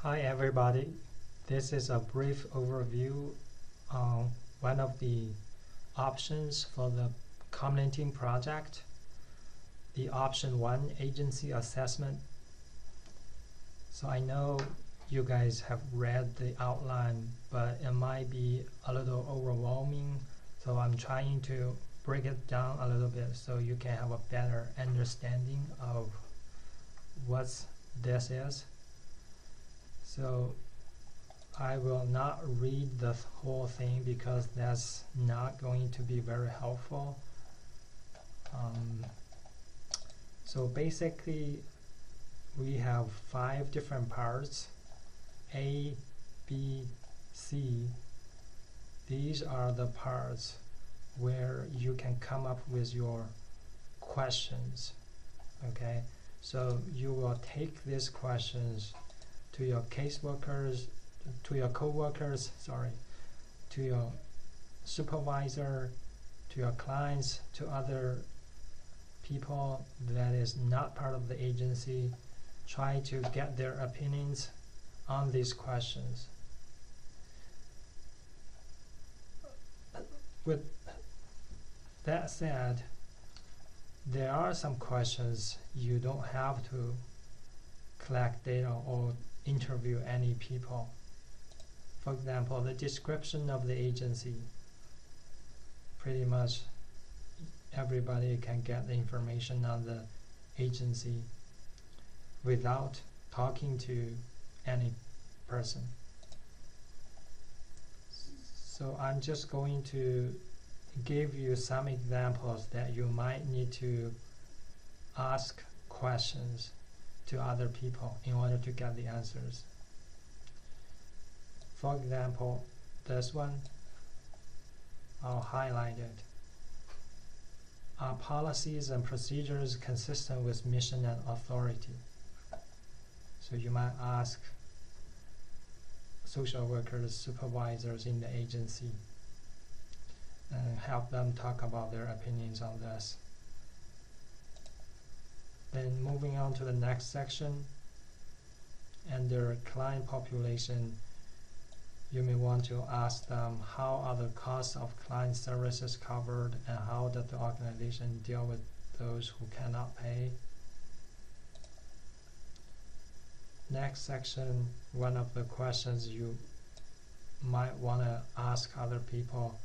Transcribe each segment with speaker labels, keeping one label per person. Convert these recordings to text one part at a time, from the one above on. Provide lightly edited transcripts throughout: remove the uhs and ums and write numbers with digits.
Speaker 1: Hi everybody, this is a brief overview on one of the options for the Culminating project, the option 1 agency assessment. So I know you guys have read the outline, but it might be a little overwhelming, so I'm trying to break it down a little bit so you can have a better understanding of what this is. So I will not read the whole thing because that's not going to be very helpful. So basically we have 5 different parts, A, B, C. These are the parts where you can come up with your questions. Okay, so you will take these questions to your caseworkers, to your co-workers, to your supervisor, to your clients, to other people that is not part of the agency. Try to get their opinions on these questions. With that said, there are some questions you don't have to collect data or interview any people. For example, the description of the agency. Pretty much everybody can get the information on the agency without talking to any person. So I'm just going to give you some examples that you might need to ask questions to other people in order to get the answers. For example, this one, I'll highlight it. Are policies and procedures consistent with mission and authority? So you might ask social workers, supervisors in the agency, and help them talk about their opinions on this. Then moving on to the next section, under client population, you may want to ask them how are the costs of client services covered and how does the organization deal with those who cannot pay. Next section, one of the questions you might want to ask other people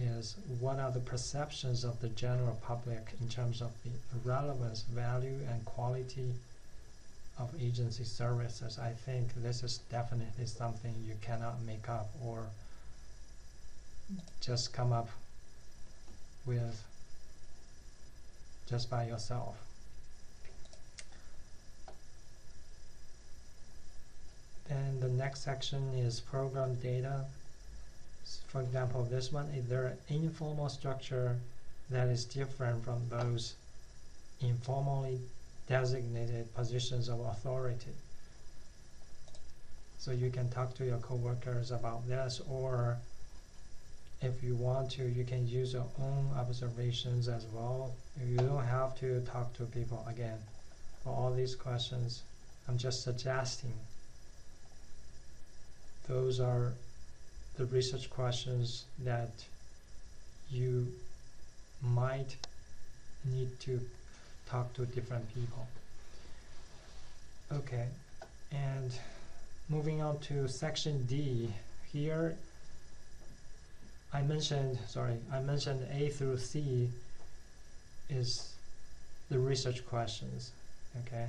Speaker 1: is what are the perceptions of the general public in terms of the relevance, value, and quality of agency services. I think this is definitely something you cannot make up or just come up with just by yourself. Then the next section is program data. For example, this one, is there an informal structure that is different from those informally designated positions of authority? So you can talk to your co-workers about this, or if you want to, you can use your own observations as well. You don't have to talk to people again. For all these questions, I'm just suggesting those are the research questions that you might need to talk to different people. Okay, and moving on to section D. Here I mentioned A through C is the research questions, okay?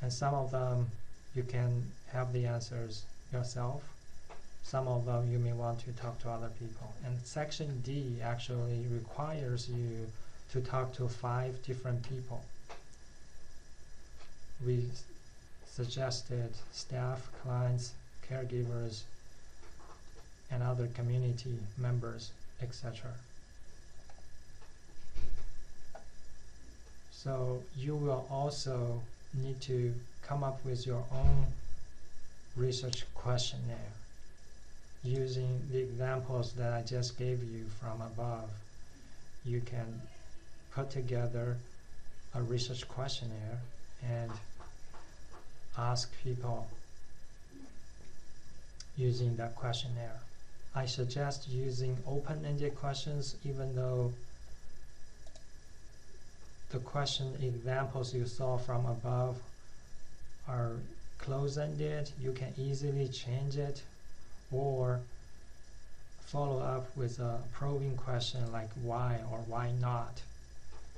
Speaker 1: And some of them you can have the answers yourself. Some of them you may want to talk to other people. And section D actually requires you to talk to 5 different people. We suggested staff, clients, caregivers, and other community members, etc. So you will also need to come up with your own research questionnaire using the examples that I just gave you from above. You can put together a research questionnaire and ask people using that questionnaire. I suggest using open-ended questions, even though the question examples you saw from above are close-ended. You can easily change it or follow up with a probing question like why or why not,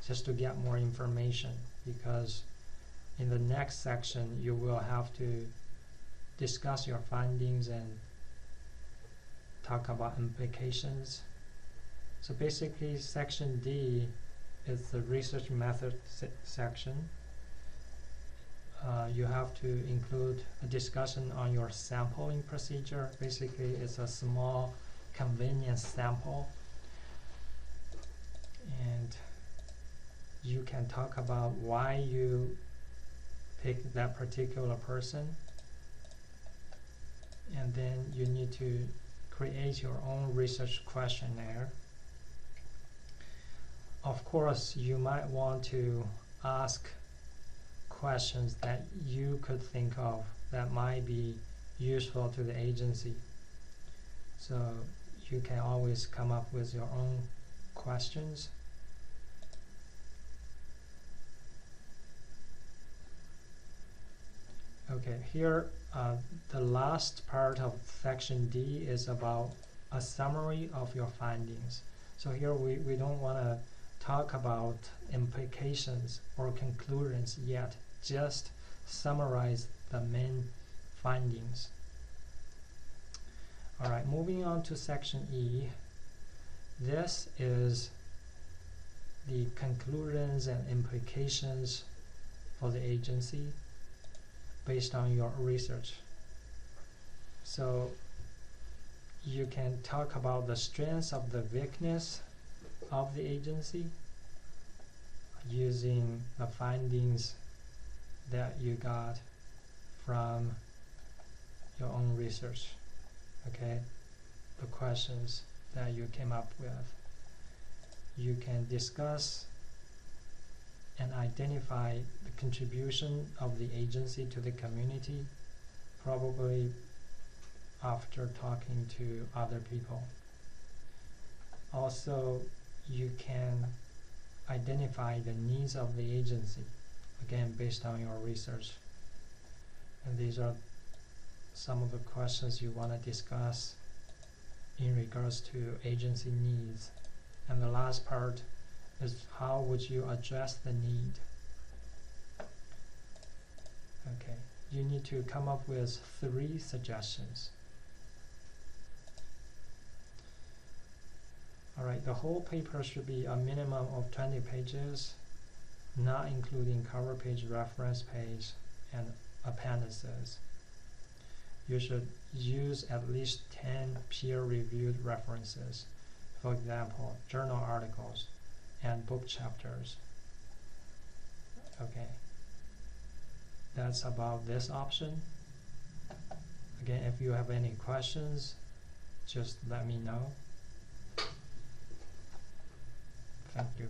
Speaker 1: just to get more information, because in the next section you will have to discuss your findings and talk about implications. So basically section D is the research method section. You have to include a discussion on your sampling procedure. Basically it's a small convenience sample, and you can talk about why you pick that particular person, and then you need to create your own research questionnaire. Of course, you might want to ask questions that you could think of that might be useful to the agency. So you can always come up with your own questions. Okay, here the last part of section D is about a summary of your findings. So here we don't want to talk about implications or conclusions yet, just summarize the main findings. Alright, moving on to section E. This is the conclusions and implications for the agency based on your research. So you can talk about the strengths of the weakness of the agency using the findings that you got from your own research. Okay, the questions that you came up with. You can discuss and identify the contribution of the agency to the community, probably after talking to other people. Also, you can identify the needs of the agency, again based on your research. And these are some of the questions you want to discuss in regards to agency needs. And the last part is how would you address the need. Okay, you need to come up with 3 suggestions. Alright, the whole paper should be a minimum of 20 pages, not including cover page, reference page, and appendices. You should use at least 10 peer-reviewed references, for example, journal articles and book chapters. Okay, that's about this option. Again, if you have any questions, just let me know. Thank you.